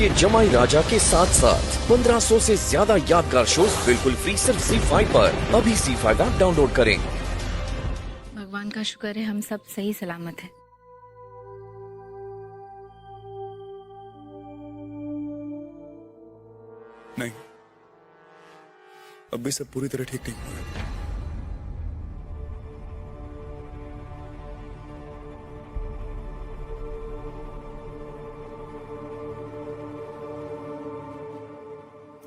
देखिए जमाई राजा के साथ साथ 1500 से ज्यादा यादगार शोज बिल्कुल फ्री सिर्फ ZEE5 पर। अभी ZEE5 ऐप डाउनलोड करें। भगवान का शुक्र है हम सब सही सलामत हैं। नहीं, अब भी सब पूरी तरह ठीक नहीं हुआ है।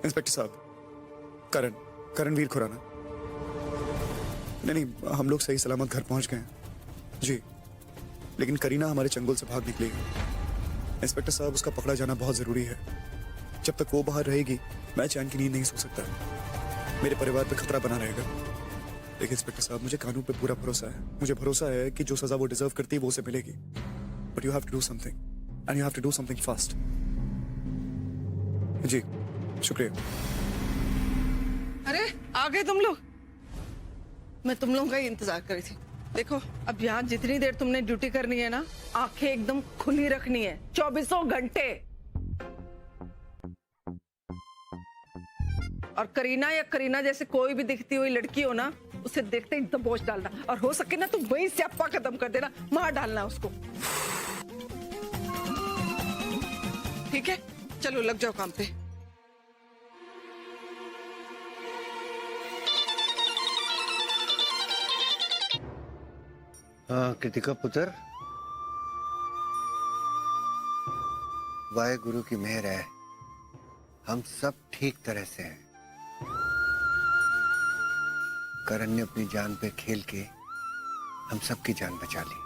इंस्पेक्टर साहब, करणवीर खुराना। नहीं, हम लोग सही सलामत घर पहुंच गए हैं जी, लेकिन करीना हमारे चंगुल से भाग निकली है। इंस्पेक्टर साहब, उसका पकड़ा जाना बहुत जरूरी है। जब तक वो बाहर रहेगी मैं चैन की नींद नहीं सो सकता। मेरे परिवार पे खतरा बना रहेगा। देखिए इंस्पेक्टर साहब, मुझे कानून पे पूरा भरोसा है। मुझे भरोसा है कि जो सजा वो डिजर्व करती है वो उसे मिलेगी। But you have to do something and you have to do something fast. जी शुक्रिया। अरे आ गए तुम लोग। मैं तुम लोगों का ही इंतजार कर रही थी। देखो, अब यहाँ जितनी देर तुमने ड्यूटी करनी है ना, आंखें एकदम खुली रखनी है 24 घंटे। और करीना या करीना जैसे कोई भी दिखती हुई लड़की हो ना, उसे देखते ही दबोच डालना, और हो सके ना तो वही स्यापा खत्म कर देना, मार डालना उसको। ठीक है, चलो लग जाओ काम पे। हाँ कृतिका पुत्र, वाहेगुरु की मेहर है, हम सब ठीक तरह से हैं। करण ने अपनी जान पे खेल के हम सबकी जान बचा ली।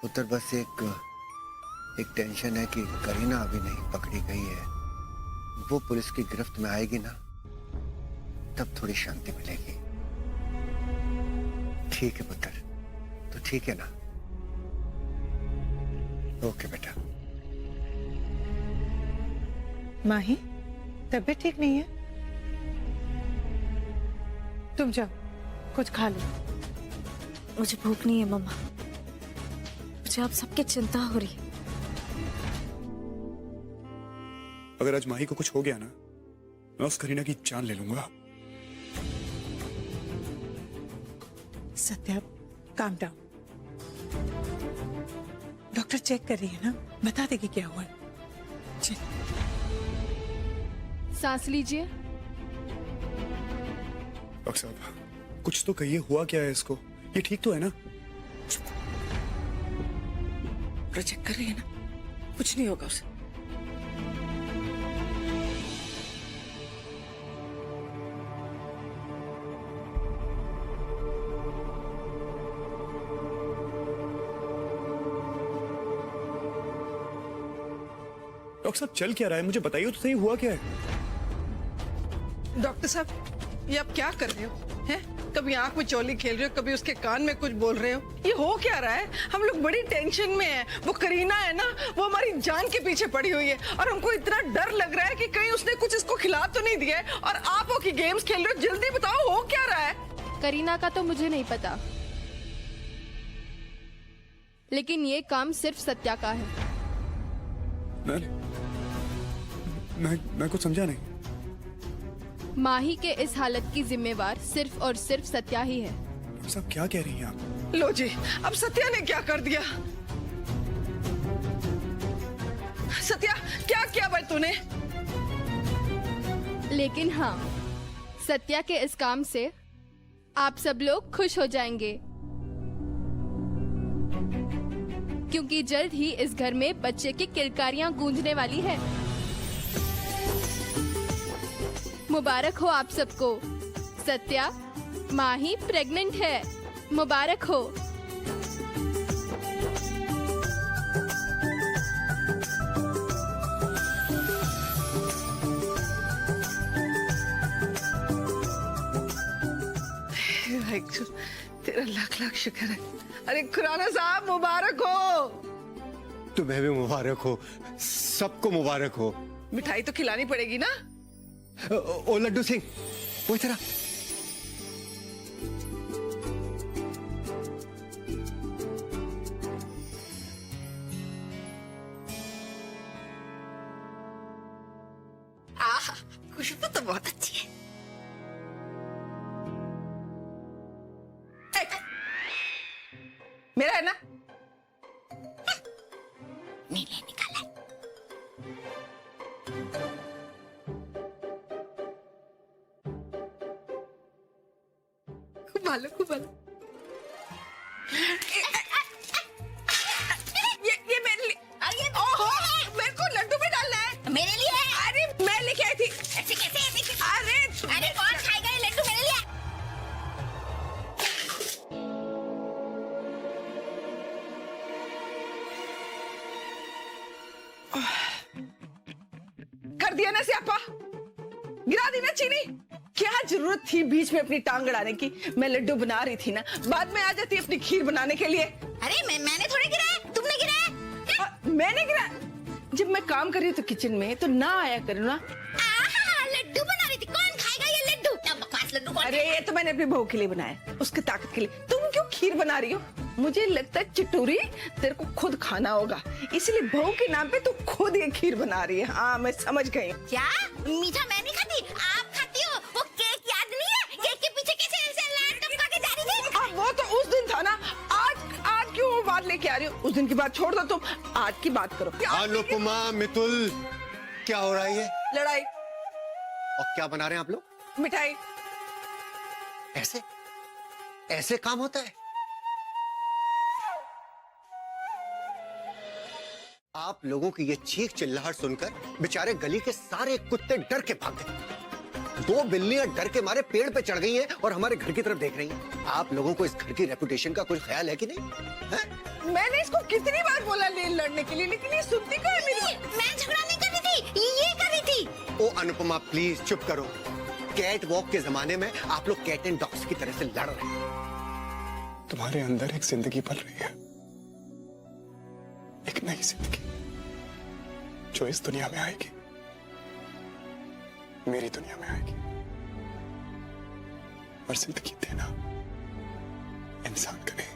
पुत्र बस एक टेंशन है कि करीना अभी नहीं पकड़ी गई है। वो पुलिस की गिरफ्त में आएगी ना, तब थोड़ी शांति मिलेगी। ठीक है पुत्र, तो ठीक है ना? ओके बेटा। माही, तबीयत ठीक नहीं है? तुम जाओ, कुछ खा लो। मुझे भूख नहीं है मम्मा, मुझे आप सबकी चिंता हो रही है। अगर आज माही को कुछ हो गया ना, मैं उस करीना की जान ले लूंगा। Satya, calm down. Doctor check कर रही है ना, बता देगी क्या हुआ है। चल। सांस लीजिए। डॉक्टर साहब, कुछ तो कहिए, हुआ क्या है इसको? ये ठीक तो है ना? चेक कर रही है ना, कुछ नहीं होगा उसे। डॉक्टर साहब, चल क्या रहा है? मुझे बताइए तो सही, हुआ क्या है? डॉक्टर साहब, ये आप क्या कर रहे हो? हैं? कभी आंख में चौली खेल रहे हो, कभी उसके कान में कुछ बोल रहे हो। ये हो क्या रहा है? हम लोग बड़ी टेंशन में हैं। वो करीना है ना, वो हमारी जान के पीछे पड़ी हुई है, और हमको इतना डर लग रहा है कि कहीं उसने कुछ इसको खिला तो नहीं दिया है, और आप हो कि गेम्स खेल रहे हो। जल्दी बताओ, हो क्या रहा है? करीना का तो मुझे नहीं पता, लेकिन ये काम सिर्फ सत्या का है। मैं कुछ समझा नहीं। माही के इस हालत की जिम्मेवार सिर्फ और सिर्फ सत्या ही है। डॉक्टर साहब, क्या कह रही हैं आप? लो जी, अब सत्या ने क्या कर दिया? सत्या, क्या किया भाई तूने? लेकिन हाँ, सत्या के इस काम से आप सब लोग खुश हो जाएंगे, क्योंकि जल्द ही इस घर में बच्चे की किलकारियां गूंजने वाली है। मुबारक हो आप सबको, सत्या, माही प्रेग्नेंट है। मुबारक हो। तेरा लाख लाख शुक्र है। अरे खुराना साहब, मुबारक हो। तुम्हें भी मुबारक हो, सबको मुबारक हो। मिठाई तो खिलानी पड़ेगी ना? ओ लड्डू सिंह, वो इधर आ। खुशबू तो बहुत अच्छी है। मेरा है ना? मैंने निकाला। खूब भालो, खूब भालो। ये मेरे लिए। ओहो, मेरे को लड्डू में डालना है। मेरे लिए है। अरे मैं लेके आई थी। ऐसे कैसे? अरे कौन खाएगा ये लड्डू मेरे लिए? कर दिया ना स्यापा, गिरा दी ना चीनी। क्या जरूरत थी बीच में अपनी टांग अड़ाने की? मैं लड्डू बना रही थी ना, बाद में आ जाती अपनी खीर बनाने के लिए। अरे मैंने थोड़ी गिराया, तुमने गिराया। मैंने गिरा? जब मैं काम कर रही हूँ तो किचन में, तो ना आया करूँ ना। लड्डू बना रही थी, कौन खाएगा ये लड्डू? क्या बकवास लड्डू? अरे ये तो मैंने अपनी बहू के लिए बनाया, उसकी ताकत के लिए। तुम क्यों खीर बना रही हो? मुझे लगता है चिटूरी, तेरे को खुद खाना होगा, इसलिए बहू के नाम पे तू खुद ये खीर बना रही है। हाँ, मैं समझ गई। क्या मीठा मैं नहीं खाती, आप खाती हो। वो केक याद नहीं है? केक के पीछे कैसे ऐसे लाइन टपका के जा रही थी? वो तो उस दिन था ना, आज क्यों वो बात लेके आ रही हो? उस दिन की बात छोड़ दो, तुम आज की बात करो। अनुपमा, मितुल, क्या हो रहा है ये? लड़ाई। और क्या बना रहे हैं आप लोग? मिठाई। ऐसे ऐसे काम होता है? आप लोगों की ये चीख चिल्लाहट सुनकर बेचारे गली के सारे कुत्ते डर के भाग गए। 2 बिल्लियां डर के मारे पेड़ पे चढ़ गई हैं और हमारे घर की तरफ देख रही हैं। आप लोगों को इस घर की रेपुटेशन का कोई ख्याल है कि नहीं? है? मैंने इसको कितनी बार बोला लड़ने के लिए, लेकिन ये सुनती क्यों है मेरी? मैं झगड़ा नहीं कर रही थी, ये कर रही थी। ओ अनुपमा, प्लीज चुप करो। कैट वॉक के जमाने में आप लोग कैट एंड डॉग्स की तरह से लड़ रहे हैं। तुम्हारे अंदर एक जिंदगी पल रही है, एक नई जिंदगी जो इस दुनिया में आएगी, मेरी दुनिया में आएगी। और जिंदगी देना इंसान का नहीं,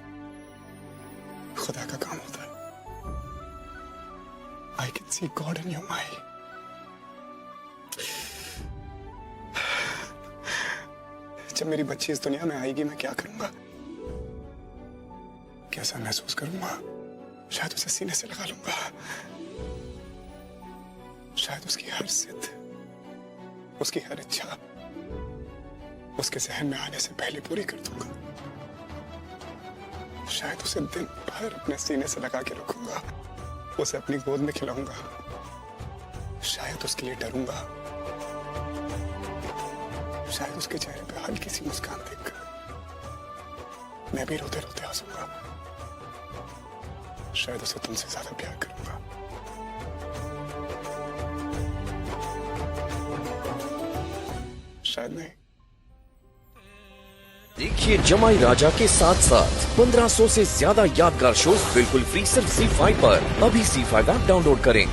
खुदा का काम होता है। I can see God in your mind. जब मेरी बच्ची इस दुनिया में आएगी, मैं क्या करूंगा, कैसा महसूस करूंगा? शायद उसे सीने से लगा लूंगा, शायद उसकी हर जिद, उसकी हर इच्छा उसके जहन में आने से पहले पूरी कर दूंगा। शायद उसे दिन भर अपने सीने से लगा के रखूंगा, उसे अपनी गोद में खिलाऊंगा, शायद उसके लिए डरूंगा, शायद उसके चेहरे पे हल्की सी मुस्कान देखकर मैं भी रोते रोते हंसूंगा, शायद उसे तुमसे ज्यादा प्यार करूंगा। शायद नहीं। देखिए जमाई राजा के साथ साथ 1500 से ज्यादा यादगार शोज बिल्कुल फ्री सिर्फ ZEE5 पर। अभी ZEE5 ऐप डाउनलोड करें।